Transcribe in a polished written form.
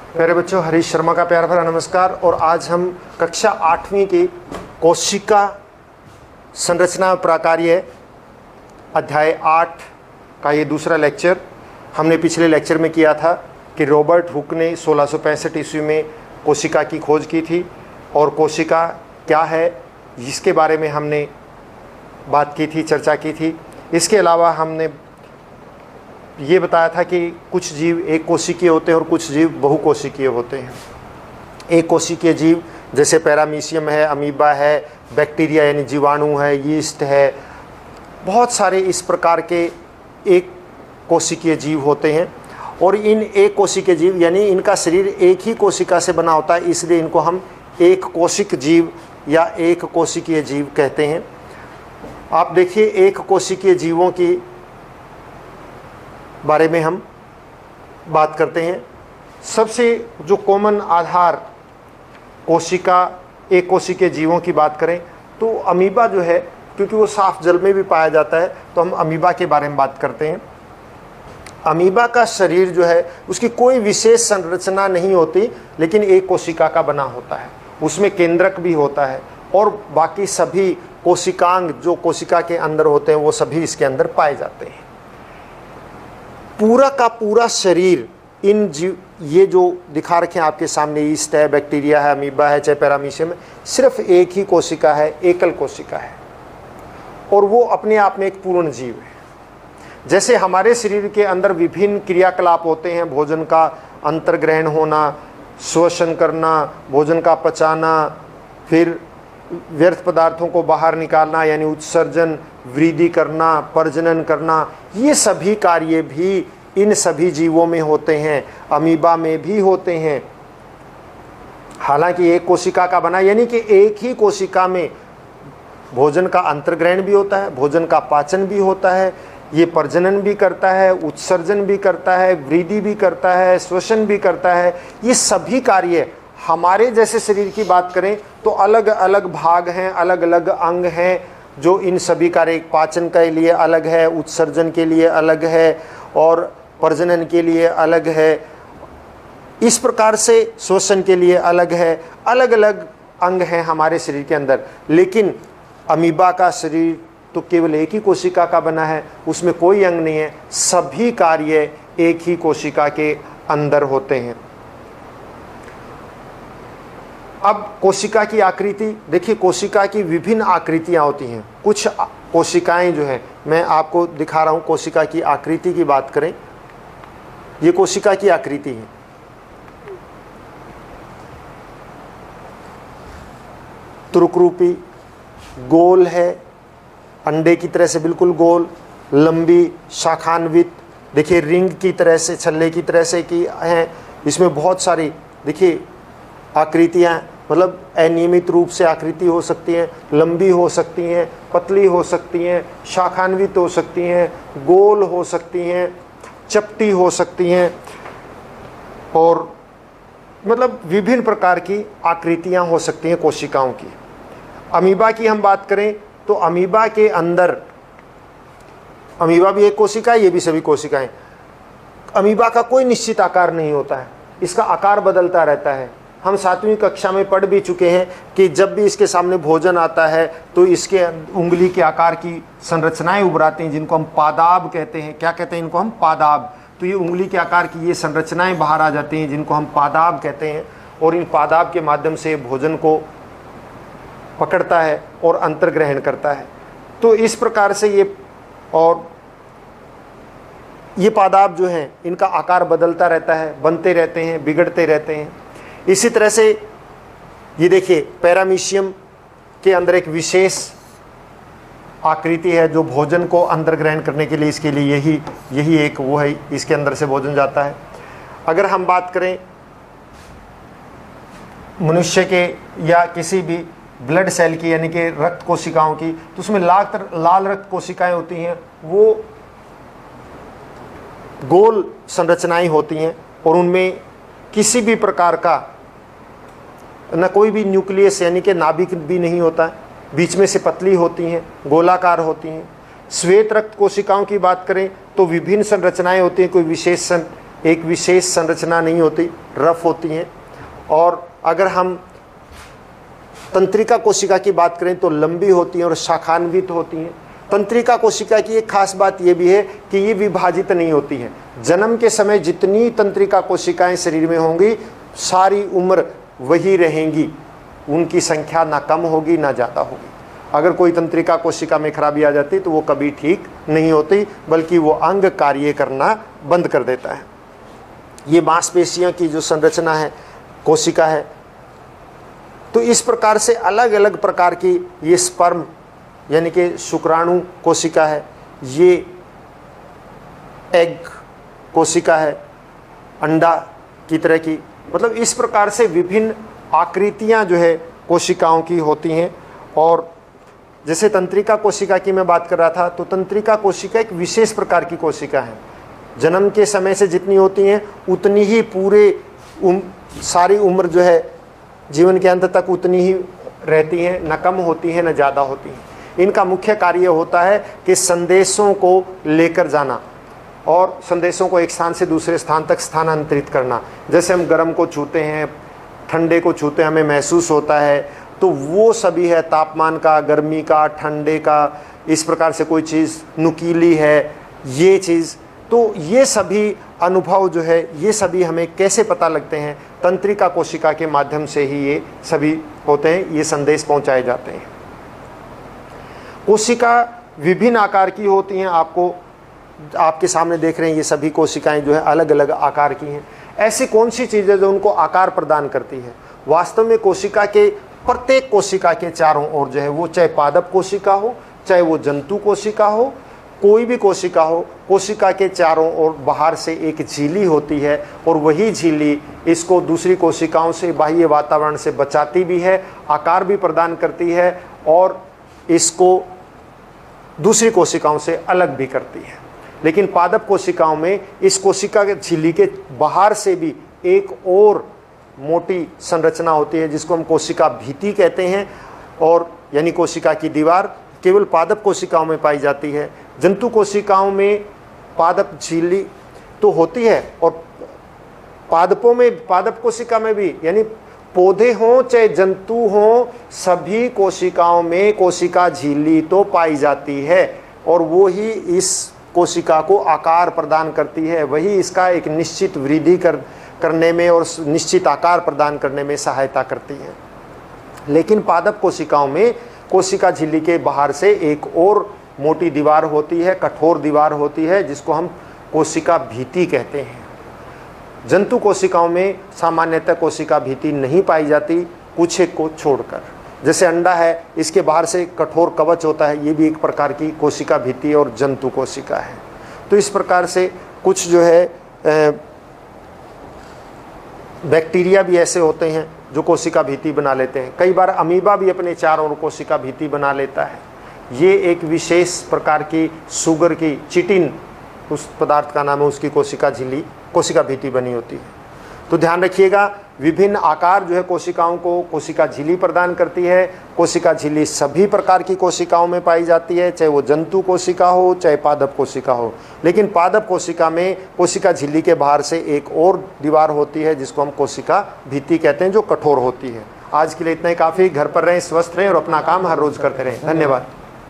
प्यारे बच्चों, हरीश शर्मा का प्यार भरा नमस्कार। और आज हम कक्षा 8वीं की कोशिका संरचना प्राकार्य अध्याय 8 का ये दूसरा लेक्चर। हमने पिछले लेक्चर में किया था कि रॉबर्ट हुक ने 1665 ईस्वी में कोशिका की खोज की थी और कोशिका क्या है इसके बारे में हमने बात की थी, चर्चा की थी। इसके अलावा हमने ये बताया था कि कुछ जीव एक कोशिकीय होते हैं और कुछ जीव बहुकोशिकीय होते हैं। एक कोशिकीय जीव जैसे पैरामीशियम है, अमीबा है, बैक्टीरिया यानी जीवाणु है, यीस्ट है, बहुत सारे इस प्रकार के एक कोशिकीय जीव होते हैं। और इन एक कोशिकीय जीव यानी इनका शरीर एक ही कोशिका से बना होता है, इसलिए इनको हम एक कोशिक जीव या एक कोशिकीय जीव कहते हैं। आप देखिए, एक कोशिकीय जीवों की बारे में हम बात करते हैं। सबसे जो कॉमन आधार कोशिका एक कोशिकीय जीवों की बात करें तो अमीबा जो है, क्योंकि वो साफ जल में भी पाया जाता है तो हम अमीबा के बारे में बात करते हैं। अमीबा का शरीर जो है उसकी कोई विशेष संरचना नहीं होती, लेकिन एक कोशिका का बना होता है। उसमें केंद्रक भी होता है और बाकी सभी कोशिकांग जो कोशिका के अंदर होते हैं वो सभी इसके अंदर पाए जाते हैं। पूरा का पूरा शरीर इन जीव, ये जो दिखा रखे हैं आपके सामने, ईस्ट है, बैक्टीरिया है, अमीबा है, चाहे पैरामीशियम है, सिर्फ एक ही कोशिका है, एकल कोशिका है और वो अपने आप में एक पूर्ण जीव है। जैसे हमारे शरीर के अंदर विभिन्न क्रियाकलाप होते हैं, भोजन का अंतर्ग्रहण होना, श्वसन करना, भोजन का पचाना, फिर व्यर्थ पदार्थों को बाहर निकालना यानी उत्सर्जन, वृद्धि करना, प्रजनन करना, ये सभी कार्य भी इन सभी जीवों में होते हैं, अमीबा में भी होते हैं। हालांकि एक कोशिका का बना यानी कि एक ही कोशिका में भोजन का अंतर्ग्रहण भी होता है, भोजन का पाचन भी होता है, ये प्रजनन भी करता है, उत्सर्जन भी करता है, वृद्धि भी करता है, श्वसन भी करता है। ये सभी कार्य हमारे जैसे शरीर की बात करें तो अलग अलग भाग हैं, अलग अलग अंग हैं जो इन सभी कार्य, पाचन के लिए अलग है, उत्सर्जन के लिए अलग है और प्रजनन के लिए अलग है। इस प्रकार से श्वसन के लिए अलग है, अलग अलग अंग हैं हमारे शरीर के अंदर। लेकिन अमीबा का शरीर तो केवल एक ही कोशिका का बना है, उसमें कोई अंग नहीं है, सभी कार्य एक ही कोशिका के अंदर होते हैं। अब कोशिका की आकृति देखिए, कोशिका की विभिन्न आकृतियां होती हैं। कुछ कोशिकाएं जो है, मैं आपको दिखा रहा हूं, कोशिका की आकृति की बात करें, ये कोशिका की आकृति है। तुर्करूपी, गोल है, अंडे की तरह से बिल्कुल गोल, लंबी, शाखान्वित, देखिए रिंग की तरह से, छल्ले की तरह से की हैं। इसमें बहुत सारी देखिए आकृतियाँ, मतलब अनियमित रूप से आकृति हो सकती हैं, लंबी हो सकती हैं, पतली हो सकती हैं, शाखान्वित हो सकती हैं, गोल हो सकती हैं, चपटी हो सकती हैं, और मतलब विभिन्न प्रकार की आकृतियाँ हो सकती हैं कोशिकाओं की। अमीबा की हम बात करें तो अमीबा के अंदर, अमीबा भी एक कोशिका है, ये भी सभी कोशिकाएं। अमीबा का कोई निश्चित आकार नहीं होता है, इसका आकार बदलता रहता है। हम 7वीं कक्षा में पढ़ भी चुके हैं कि जब भी इसके सामने भोजन आता है तो इसके उंगली के आकार की संरचनाएं उभराती हैं, जिनको हम पादाब कहते हैं। क्या कहते हैं इनको हम? पादाब। तो ये उंगली के आकार की ये संरचनाएं बाहर आ जाती हैं, जिनको हम पादाब कहते हैं, और इन पादाब के माध्यम से भोजन को पकड़ता है और अंतर्ग्रहण करता है। तो इस प्रकार से ये पादाब जो हैं इनका आकार बदलता रहता है, बनते रहते हैं, बिगड़ते रहते हैं। इसी तरह से ये देखिए, पैरामीशियम के अंदर एक विशेष आकृति है जो भोजन को अंतर्ग्रहण करने के लिए, इसके लिए यही एक वो है, इसके अंदर से भोजन जाता है। अगर हम बात करें मनुष्य के या किसी भी ब्लड सेल की यानी कि रक्त कोशिकाओं की, तो उसमें लाल रक्त कोशिकाएं होती हैं, वो गोल संरचनाएं होती हैं और उनमें किसी भी प्रकार का न कोई भी न्यूक्लियस यानी कि नाभिक भी नहीं होता है, बीच में से पतली होती हैं, गोलाकार होती हैं। श्वेत रक्त कोशिकाओं की बात करें तो विभिन्न संरचनाएं होती हैं, कोई विशेष एक विशेष संरचना नहीं होती, रफ होती हैं। और अगर हम तंत्रिका कोशिका की बात करें तो लंबी होती हैं और शाखान्वित होती हैं। तंत्रिका कोशिका की एक खास बात यह भी है कि ये विभाजित नहीं होती है। जन्म के समय जितनी तंत्रिका कोशिकाएं शरीर में होंगी सारी उम्र वही रहेंगी, उनकी संख्या ना कम होगी ना ज़्यादा होगी। अगर कोई तंत्रिका कोशिका में खराबी आ जाती तो वो कभी ठीक नहीं होती, बल्कि वो अंग कार्य करना बंद कर देता है। ये मांसपेशियों की जो संरचना है, कोशिका है, तो इस प्रकार से अलग अलग प्रकार की ये स्पर्म यानी कि शुक्राणु कोशिका है, ये एग कोशिका है, अंडा की तरह की, मतलब इस प्रकार से विभिन्न आकृतियां जो है कोशिकाओं की होती हैं। और जैसे तंत्रिका कोशिका की मैं बात कर रहा था, तो तंत्रिका कोशिका एक विशेष प्रकार की कोशिका है। जन्म के समय से जितनी होती हैं उतनी ही पूरे सारी उम्र जो है जीवन के अंत तक उतनी ही रहती हैं, न कम होती हैं न ज़्यादा होती हैं। इनका मुख्य कार्य होता है कि संदेशों को लेकर जाना और संदेशों को एक स्थान से दूसरे स्थान तक स्थानांतरित करना। जैसे हम गर्म को छूते हैं, ठंडे को छूते हैं, हमें महसूस होता है, तो वो सभी है तापमान का, गर्मी का, ठंडे का, इस प्रकार से कोई चीज़ नुकीली है, ये चीज़, तो ये सभी अनुभव जो है ये सभी हमें कैसे पता लगते हैं? तंत्रिका कोशिका के माध्यम से ही ये सभी होते हैं, ये संदेश पहुंचाए जाते हैं। कोशिका विभिन्न आकार की होती हैं। आपके सामने देख रहे हैं ये सभी कोशिकाएं जो है अलग अलग आकार की हैं। ऐसी कौन सी चीज़ है जो उनको आकार प्रदान करती है? वास्तव में कोशिका के प्रत्येक कोशिका के चारों ओर जो है, वो चाहे पादप कोशिका हो, चाहे वो जंतु कोशिका हो, कोई भी कोशिका हो, कोशिका के चारों ओर बाहर से एक झिल्ली होती है और वही झिल्ली इसको दूसरी कोशिकाओं से, बाह्य वातावरण से बचाती भी है, आकार भी प्रदान करती है और इसको दूसरी कोशिकाओं से अलग भी करती है। लेकिन पादप कोशिकाओं में इस कोशिका के झिल्ली के बाहर से भी एक और मोटी संरचना होती है जिसको हम कोशिका भित्ति कहते हैं, और यानी कोशिका की दीवार केवल पादप कोशिकाओं में पाई जाती है। जंतु कोशिकाओं में पादप झिल्ली तो होती है और पादपों में, पादप कोशिका में भी, यानी पौधे हों चाहे जंतु हों, सभी कोशिकाओं में कोशिका झिल्ली तो पाई जाती है और वो ही इस कोशिका को आकार प्रदान करती है, वही इसका एक निश्चित वृद्धि करने में और निश्चित आकार प्रदान करने में सहायता करती है। लेकिन पादप कोशिकाओं में कोशिका झिल्ली के बाहर से एक और मोटी दीवार होती है, कठोर दीवार होती है, जिसको हम कोशिका भित्ति कहते हैं। जंतु कोशिकाओं में सामान्यतः कोशिका भित्ति नहीं पाई जाती, कुछ एक को छोड़कर। जैसे अंडा है, इसके बाहर से कठोर कवच होता है, ये भी एक प्रकार की कोशिका भित्ति और जंतु कोशिका है। तो इस प्रकार से कुछ जो है बैक्टीरिया भी ऐसे होते हैं जो कोशिका भित्ति बना लेते हैं। कई बार अमीबा भी अपने चारों ओर कोशिका भित्ति बना लेता है। ये एक विशेष प्रकार की सुगर की चिटिन, उस पदार्थ का नाम है, उसकी कोशिका झिल्ली, कोशिका भित्ति बनी होती है। तो ध्यान रखिएगा, विभिन्न आकार जो है कोशिकाओं को कोशिका झिल्ली प्रदान करती है। कोशिका झिल्ली सभी प्रकार की कोशिकाओं में पाई जाती है, चाहे वो जंतु कोशिका हो चाहे पादप कोशिका हो। लेकिन पादप कोशिका में कोशिका झिल्ली के बाहर से एक और दीवार होती है जिसको हम कोशिका भित्ति कहते हैं, जो कठोर होती है। आज के लिए इतना ही काफ़ी। घर पर रहें, स्वस्थ रहें और अपना काम हर रोज करते रहें। धन्यवाद।